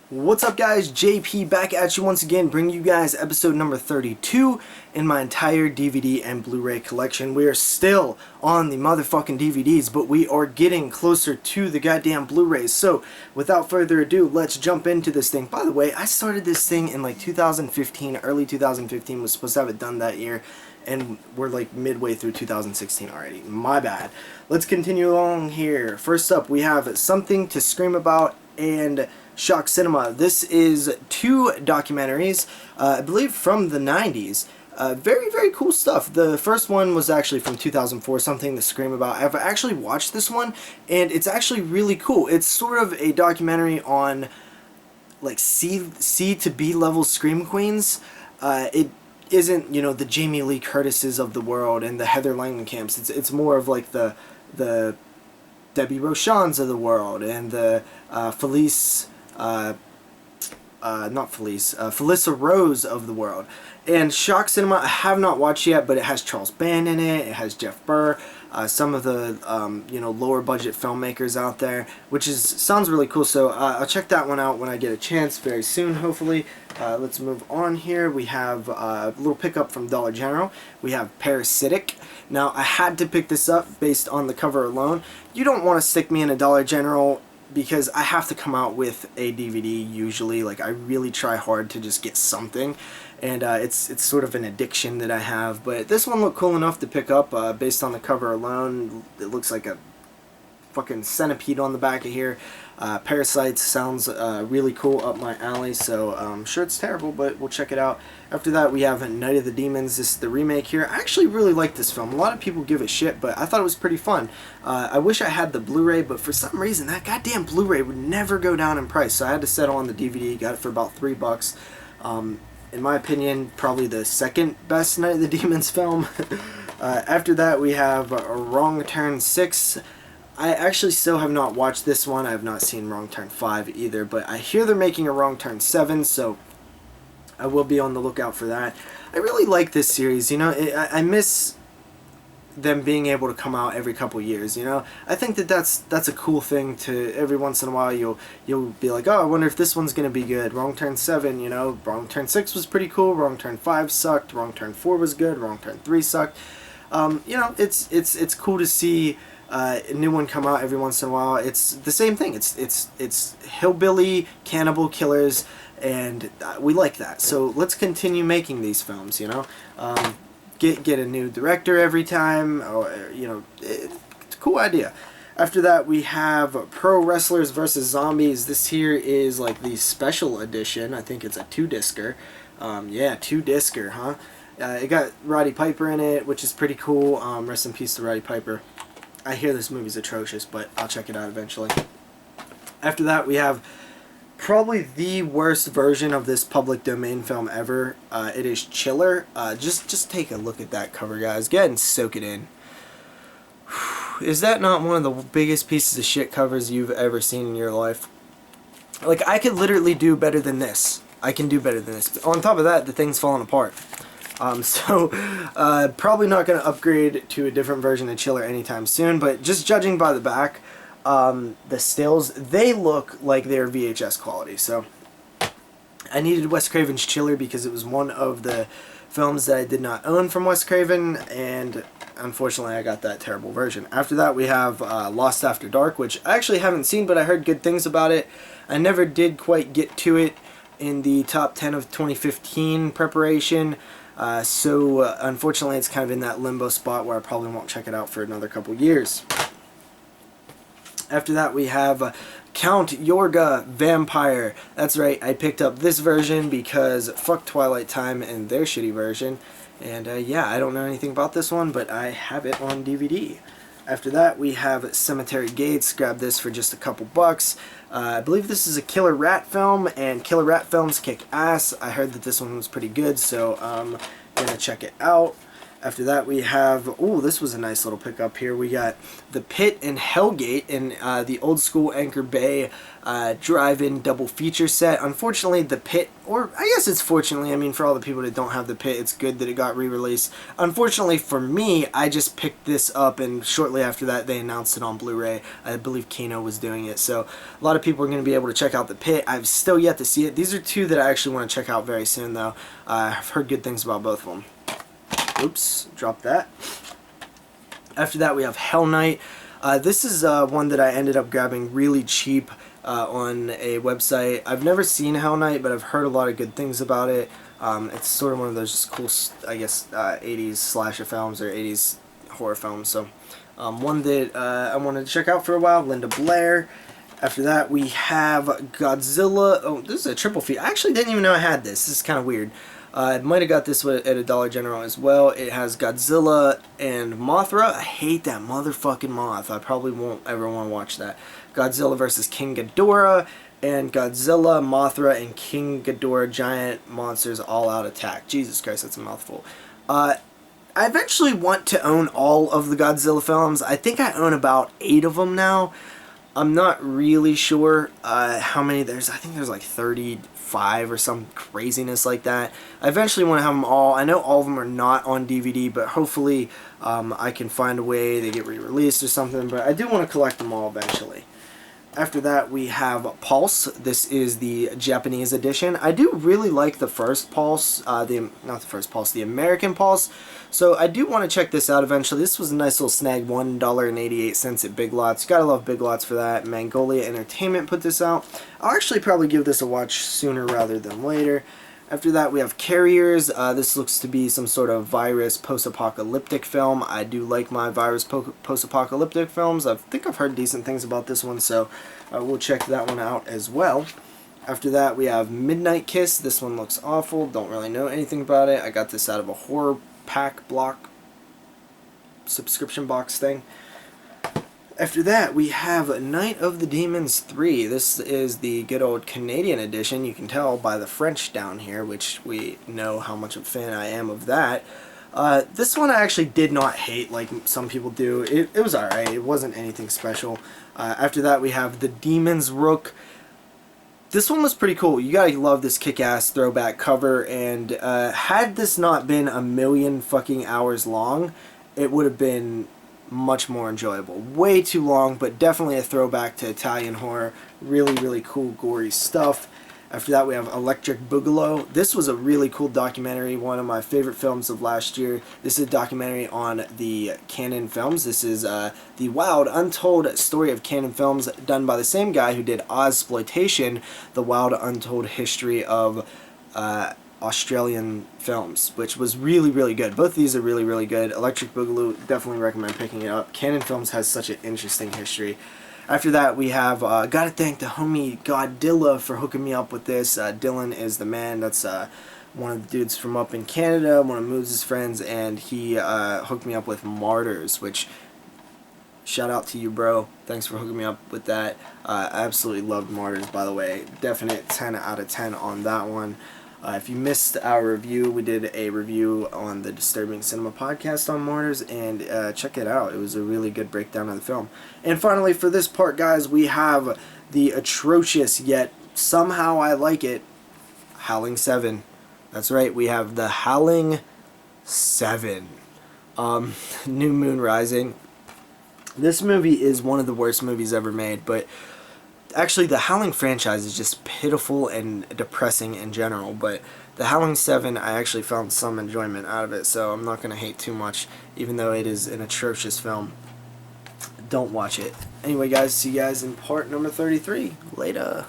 What's up, guys? JP back at you once again, bringing you guys episode number 32 in my entire DVD and Blu-ray collection. We are still on the motherfucking DVDs, but we are getting closer to the goddamn Blu-rays. So, without further ado, let's jump into this thing. By the way, I started this thing in like 2015, early 2015, was supposed to have it done that year, and we're like midway through 2016 already. My bad. Let's continue along here. First up, we have Something to Scream About and Shock Cinema. This is two documentaries, I believe from the 90s. Very, very cool stuff. The first one was actually from 2004, Something to Scream About. I've actually watched this one, and it's actually really cool. It's sort of a documentary on like C to B level scream queens. It isn't, you know, the Jamie Lee Curtises of the world and the Heather Langenkamps. It's more of like the Debbie Rochons of the world and the Felissa Rose of the world. And Shock Cinema, I have not watched yet, but it has Charles Band in it. It has Jeff Burr, some of the lower budget filmmakers out there, which sounds really cool. So I'll check that one out when I get a chance very soon, hopefully. Let's move on here. We have a little pickup from Dollar General. We have Parasitic. Now, I had to pick this up based on the cover alone. You don't want to stick me in a Dollar General because I have to come out with a DVD usually. Like, I really try hard to just get something, and it's sort of an addiction that I have. But this one looked cool enough to pick up based on the cover alone. It looks like a fucking centipede on the back of here. Parasites sounds really cool, up my alley, so I'm sure it's terrible, but we'll check it out. After that, we have Night of the Demons. This is the remake here. I actually really like this film. A lot of people give it shit, but I thought it was pretty fun. I wish I had the Blu-ray, but for some reason, that goddamn Blu-ray would never go down in price, so I had to settle on the DVD. Got it for about $3. In my opinion, probably the second best Night of the Demons film. After that, we have Wrong Turn 6. I actually still have not watched this one. I have not seen Wrong Turn 5 either, but I hear they're making a Wrong Turn 7, so I will be on the lookout for that. I really like this series, you know. I miss them being able to come out every couple years, you know. I think that's a cool thing to, every once in a while you'll be like, oh, I wonder if this one's going to be good. Wrong Turn 7, you know. Wrong Turn 6 was pretty cool. Wrong Turn 5 sucked. Wrong Turn 4 was good. Wrong Turn 3 sucked. You know, it's cool to see a new one come out every once in a while. It's the same thing. It's hillbilly cannibal killers, and we like that. So let's continue making these films. You know, get a new director every time, or you know, it's a cool idea. After that, we have Pro Wrestlers vs. Zombies. This here is like the special edition. I think it's a 2-discer. Yeah, 2-discer, huh? It got Roddy Piper in it, which is pretty cool. Rest in peace to Roddy Piper. I hear this movie's atrocious, but I'll check it out eventually. After that, we have probably the worst version of this public domain film ever. It is Chiller. Just take a look at that cover, guys. Go ahead and soak it in. Is that not one of the biggest pieces of shit covers you've ever seen in your life? Like, I could literally do better than this. I can do better than this. But on top of that, the thing's falling apart. Probably not going to upgrade to a different version of Chiller anytime soon, but just judging by the back, the stills, they look like they're VHS quality. So I needed Wes Craven's Chiller because it was one of the films that I did not own from Wes Craven, and unfortunately I got that terrible version. After that, we have Lost After Dark, which I actually haven't seen, but I heard good things about it. I never did quite get to it in the top 10 of 2015 preparation. Unfortunately, it's kind of in that limbo spot where I probably won't check it out for another couple years. After that, we have Count Yorga Vampire. That's right, I picked up this version because fuck Twilight Time and their shitty version. And yeah, I don't know anything about this one, but I have it on DVD. After that, we have Cemetery Gates. Grab this for just a couple bucks. I believe this is a Killer Rat film, and Killer Rat films kick ass. I heard that this one was pretty good, so I'm going to check it out. After that, we have, oh, this was a nice little pickup here. We got The Pit and Hellgate in the old school Anchor Bay drive-in double feature set. Unfortunately, The Pit, or I guess it's fortunately, I mean, for all the people that don't have The Pit, it's good that it got re-released. Unfortunately for me, I just picked this up, and shortly after that, they announced it on Blu-ray. I believe Kino was doing it, so a lot of people are going to be able to check out The Pit. I've still yet to see it. These are two that I actually want to check out very soon, though. I've heard good things about both of them. Oops, dropped that. After that, we have Hell Night. This is one that I ended up grabbing really cheap on a website. I've never seen Hell Night, but I've heard a lot of good things about it. It's sort of one of those just cool, I guess, 80s slasher films or 80s horror films. So one that I wanted to check out for a while, Linda Blair. After that, we have Godzilla. Oh, this is a triple feat. I actually didn't even know I had this. This is kind of weird. I might have got this at a Dollar General as well. It has Godzilla and Mothra. I hate that motherfucking moth. I probably won't ever want to watch that. Godzilla vs. King Ghidorah, and Godzilla, Mothra, and King Ghidorah giant monsters all-out attack. Jesus Christ, that's a mouthful. I eventually want to own all of the Godzilla films. I think I own about 8 of them now. I'm not really sure how many there's. I think there's like 35 or some craziness like that. I eventually want to have them all. I know all of them are not on DVD, but hopefully I can find a way they get re-released or something. But I do want to collect them all eventually. After that, we have Pulse. This is the Japanese edition. I do really like the first Pulse, not the first Pulse, the American Pulse. So I do want to check this out eventually. This was a nice little snag, $1.88 at Big Lots. Gotta love Big Lots for that. Mangolia Entertainment put this out. I'll actually probably give this a watch sooner rather than later. After that, we have Carriers. This looks to be some sort of virus post-apocalyptic film. I do like my virus post-apocalyptic films. I think I've heard decent things about this one, so we'll check that one out as well. After that, we have Midnight Kiss. This one looks awful. Don't really know anything about it. I got this out of a horror pack block subscription box thing. After that, we have Night of the Demons 3. This is the good old Canadian edition. You can tell by the French down here, which we know how much of a fan I am of that. This one I actually did not hate like some people do. It was alright. It wasn't anything special. After that, we have The Demon's Rook. This one was pretty cool. You gotta love this kick-ass throwback cover, and had this not been a million fucking hours long, it would have been much more enjoyable. Way too long, but definitely a throwback to Italian horror. Really, really cool, gory stuff. After that, we have Electric Boogaloo. This was a really cool documentary, one of my favorite films of last year. This is a documentary on the Cannon Films. This is the wild, untold story of Cannon Films, done by the same guy who did Ozploitation, the wild, untold history of Australian films, which was really, really good. Both of these are really, really good. Electric Boogaloo, definitely recommend picking it up. Cannon Films has such an interesting history. After that, we have, gotta thank the homie Godzilla for hooking me up with this. Dylan is the man. That's one of the dudes from up in Canada, one of Moose' friends, and he hooked me up with Martyrs, which, shout out to you, bro. Thanks for hooking me up with that. I absolutely loved Martyrs, by the way. Definite 10 out of 10 on that one. If you missed our review, we did a review on the Disturbing Cinema podcast on Martyrs, and check it out. It was a really good breakdown of the film. And finally, for this part, guys, we have the atrocious, yet somehow I like it, Howling 7. That's right, we have the Howling 7. New Moon Rising. This movie is one of the worst movies ever made, but actually, the Howling franchise is just pitiful and depressing in general, but the Howling 7, I actually found some enjoyment out of it, so I'm not going to hate too much, even though it is an atrocious film. Don't watch it. Anyway, guys, see you guys in part number 33. Later.